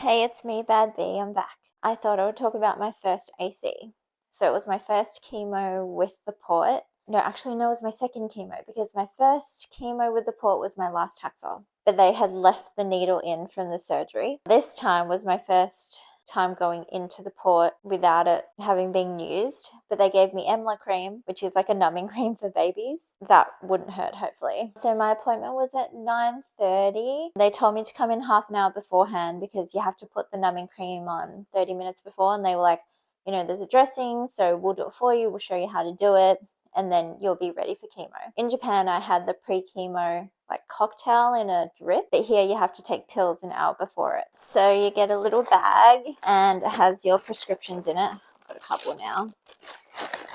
Hey, it's me, Bad B. I'm back. I thought I would talk about my first AC. So it was my first chemo with the port. No, actually, no, it was my second chemo because my first chemo with the port was my last Taxol. But they had left the needle in from the surgery. This time was my first time going into the port without it having been used, but they gave me Emla cream, which is like a numbing cream for babies. That wouldn't hurt, hopefully. So my appointment was at 9:30. They told me to come in half an hour beforehand because you have to put the numbing cream on 30 minutes before, and they were like, there's a dressing, so we'll do it for you, we'll show you how to do it, and then you'll be ready for chemo. In Japan, I had the pre-chemo like cocktail in a drip, but here you have to take pills an hour before it. So you get a little bag and it has your prescriptions in it. I've got a couple now.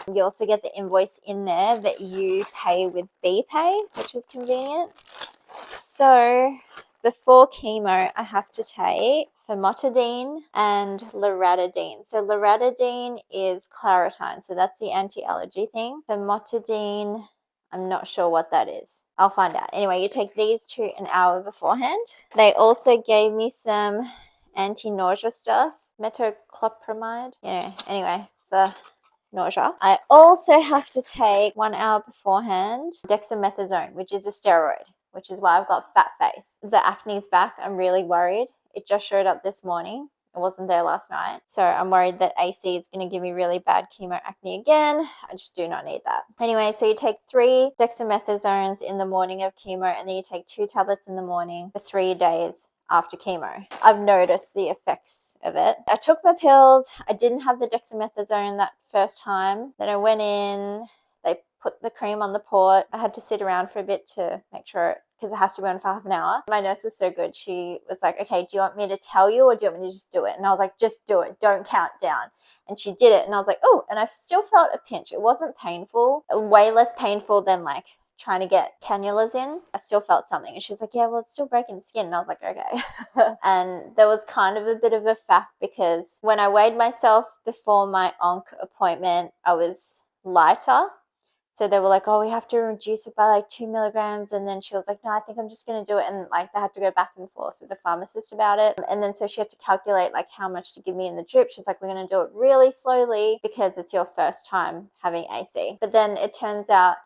You also get the invoice in there that you pay with BPay, which is convenient. So before chemo, I have to take famotidine and loratadine. So loratadine is Claritine, so that's the anti-allergy thing. Famotidine, I'm not sure what that is. I'll find out. Anyway, you take these two an hour beforehand. They also gave me some anti-nausea stuff, metoclopramide. Anyway, for nausea. I also have to take 1 hour beforehand dexamethasone, which is a steroid, which is why I've got fat face. The acne's back. I'm really worried. It just showed up this morning. It wasn't there last night. So I'm worried that AC is going to give me really bad chemo acne again. I just do not need that. Anyway, so you take 3 dexamethasones in the morning of chemo, and then you take 2 tablets in the morning for 3 days after chemo. I've noticed the effects of it. I took my pills. I didn't have the dexamethasone that first time. Then I went in. They put the cream on the port. I had to sit around for a bit to make sure, because it has to be on for half an hour. My nurse is so good. She was like, okay, do you want me to tell you or do you want me to just do it? And I was like, just do it. Don't count down. And she did it. And I was like, oh, and I still felt a pinch. It wasn't painful. Way less painful than like trying to get cannulas in. I still felt something. And she's like, yeah, well, it's still breaking the skin. And I was like, okay. And there was kind of a bit of a faff because when I weighed myself before my onc appointment, I was lighter. So they were like, oh, we have to reduce it by like 2 milligrams. And then she was like, no, I think I'm just going to do it. And like they had to go back and forth with the pharmacist about it. And then so she had to calculate like how much to give me in the drip. She's like, we're going to do it really slowly because it's your first time having AC. But then it turns out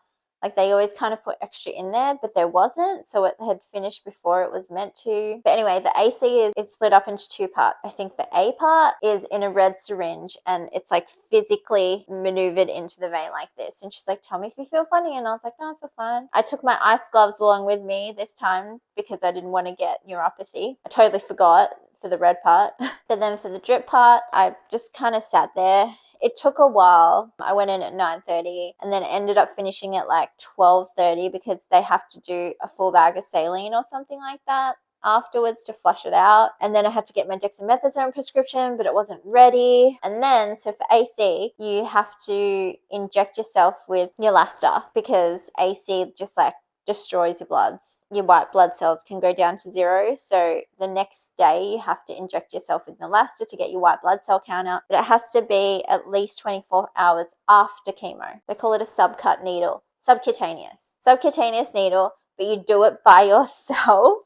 like they always kind of put extra in there, but there wasn't. So it had finished before it was meant to. But anyway, the AC is split up into 2 parts. I think the A part is in a red syringe and it's like physically maneuvered into the vein like this. And she's like, tell me if you feel funny. And I was like, no, I feel fine. I took my ice gloves along with me this time because I didn't want to get neuropathy. I totally forgot for the red part. But then for the drip part, I just kind of sat there. It took a while. I went in at 9:30 and then ended up finishing at like 12:30 because they have to do a full bag of saline or something like that afterwards to flush it out. And then I had to get my dexamethasone prescription, but it wasn't ready. And then, so for AC, you have to inject yourself with Neulasta because AC just like destroys your bloods. Your white blood cells can go down to 0. So the next day you have to inject yourself with Neulasta to get your white blood cell count up. But it has to be at least 24 hours after chemo. They call it a subcut needle. Subcutaneous needle, but you do it by yourself.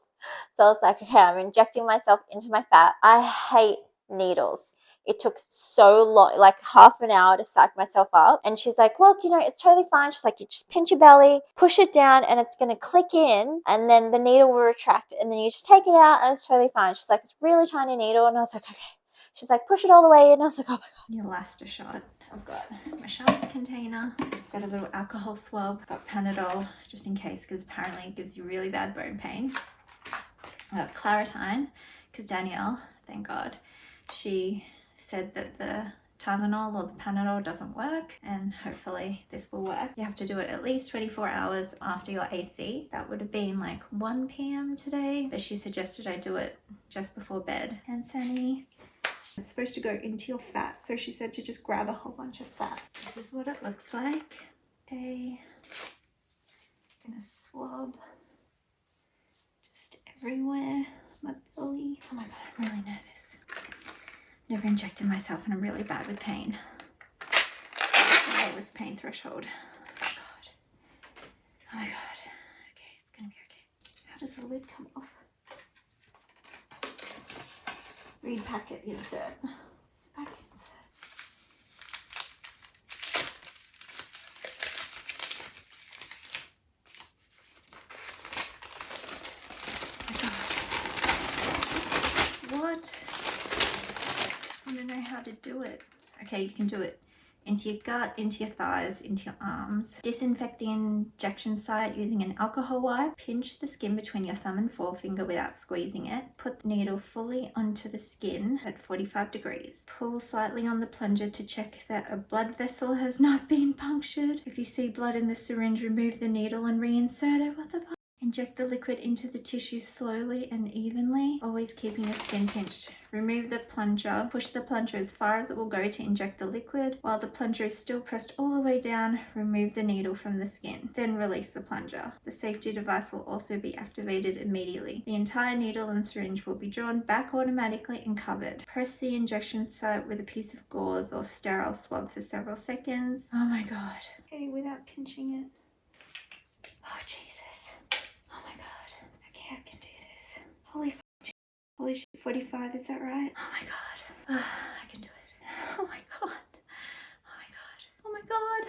So it's like, okay, I'm injecting myself into my fat. I hate needles. It took so long, like half an hour to psych myself up. And she's like, look, it's totally fine. She's like, you just pinch your belly, push it down, and it's going to click in. And then the needle will retract. And then you just take it out, and it's totally fine. She's like, it's a really tiny needle. And I was like, okay. She's like, push it all the way in. And I was like, oh my God. Neulasta shot. I've got my shots container. I've got a little alcohol swab. I've got Panadol, just in case, because apparently it gives you really bad bone pain. I got Claritine, because Danielle, thank God, she said that the Tylenol or the Panadol doesn't work, and hopefully this will work. You have to do it at least 24 hours after your AC. That would have been like 1 p.m. today, but she suggested I do it just before bed. And Sunny, it's supposed to go into your fat, so she said to just grab a whole bunch of fat. This is what it looks like. I'm gonna swab just everywhere. My belly. Oh my God, I'm really nervous. Never injected myself and I'm really bad with pain. The lowest pain threshold. Oh my God. Oh my God. Okay, it's gonna be okay. How does the lid come off? read packet insert. It's a packet insert. What? I just want to know how to do it. Okay, you can do it into your gut, into your thighs, into your arms. Disinfect the injection site using an alcohol wipe. Pinch the skin between your thumb and forefinger without squeezing it. Put the needle fully onto the skin at 45 degrees. Pull slightly on the plunger to check that a blood vessel has not been punctured. If you see blood in the syringe, remove the needle and reinsert it. What the fuck? Inject the liquid into the tissue slowly and evenly, always keeping the skin pinched. Remove the plunger. Push the plunger as far as it will go to inject the liquid. While the plunger is still pressed all the way down, remove the needle from the skin. Then release the plunger. The safety device will also be activated immediately. The entire needle and syringe will be drawn back automatically and covered. Press the injection site with a piece of gauze or sterile swab for several seconds. Oh my god. Okay, without pinching it. Oh Jesus. Oh my god. Okay, I can do this. Holy shit, 45, is that right? Oh my god. I can do it. Oh my god. Oh my god. Oh my god.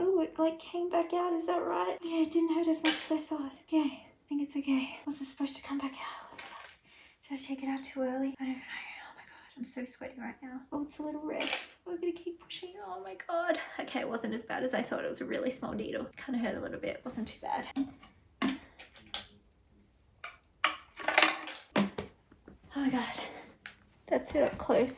Oh, it like came back out, is that right? Yeah, it didn't hurt as much as I thought. Okay, I think it's okay. Was it supposed to come back out? Did I take it out too early? I don't know. Oh my god, I'm so sweaty right now. Oh, it's a little red. We're gonna keep pushing. Oh my god. Okay, it wasn't as bad as I thought. It was a really small needle. Kind of hurt a little bit. It wasn't too bad. Oh my god. That's it up close.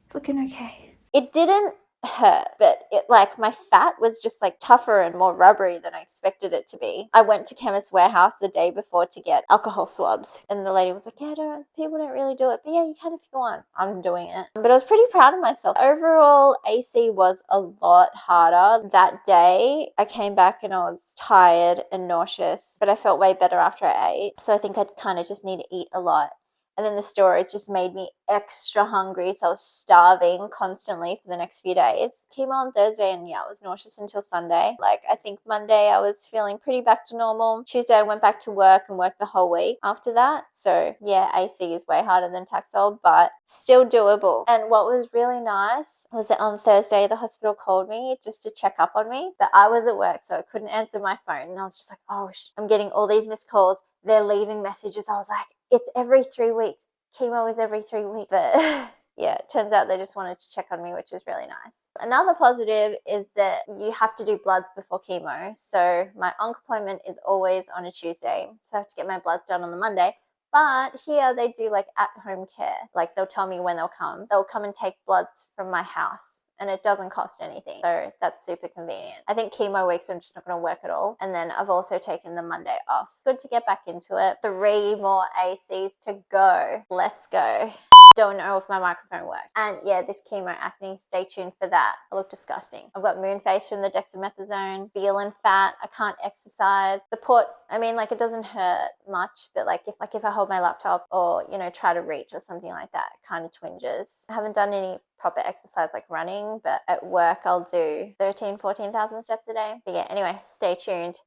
It's looking okay. It didn't hurt, but it like my fat was just like tougher and more rubbery than I expected it to be. I went to Chemist Warehouse the day before to get alcohol swabs, and the lady was like, yeah, people don't really do it, but yeah, you can if you want. I'm doing it. But I was pretty proud of myself. Overall, AC was a lot harder. That day, I came back and I was tired and nauseous, but I felt way better after I ate. So I think I'd kind of just need to eat a lot. And then the stories just made me extra hungry, so I was starving constantly for the next few days. Chemo on Thursday, and yeah, I was nauseous until Sunday. Like, I think Monday I was feeling pretty back to normal. Tuesday I went back to work and worked the whole week after that. So yeah, AC is way harder than Taxol, but still doable. And what was really nice was that on Thursday the hospital called me just to check up on me, but I was at work, so I couldn't answer my phone. And I was just like, oh, I'm getting all these missed calls. They're leaving messages. I was like, it's every 3 weeks. Chemo is every 3 weeks. But yeah, it turns out they just wanted to check on me, which is really nice. Another positive is that you have to do bloods before chemo. So my onc appointment is always on a Tuesday. So I have to get my bloods done on the Monday. But here they do like at-home care. Like they'll tell me when they'll come. They'll come and take bloods from my house. And it doesn't cost anything. So that's super convenient. I think chemo weeks I'm just not going to work at all. And then I've also taken the Monday off. Good to get back into it. 3 more ACs to go. Let's go. Don't know if my microphone works. And yeah, this chemo acne, stay tuned for that. I look disgusting. I've got moon face from the dexamethasone, feeling fat, I can't exercise. The port, I mean, like it doesn't hurt much, but like if I hold my laptop or, you know, try to reach or something like that, it kind of twinges. I haven't done any proper exercise like running, but at work I'll do 14,000 steps a day. But yeah, anyway, stay tuned.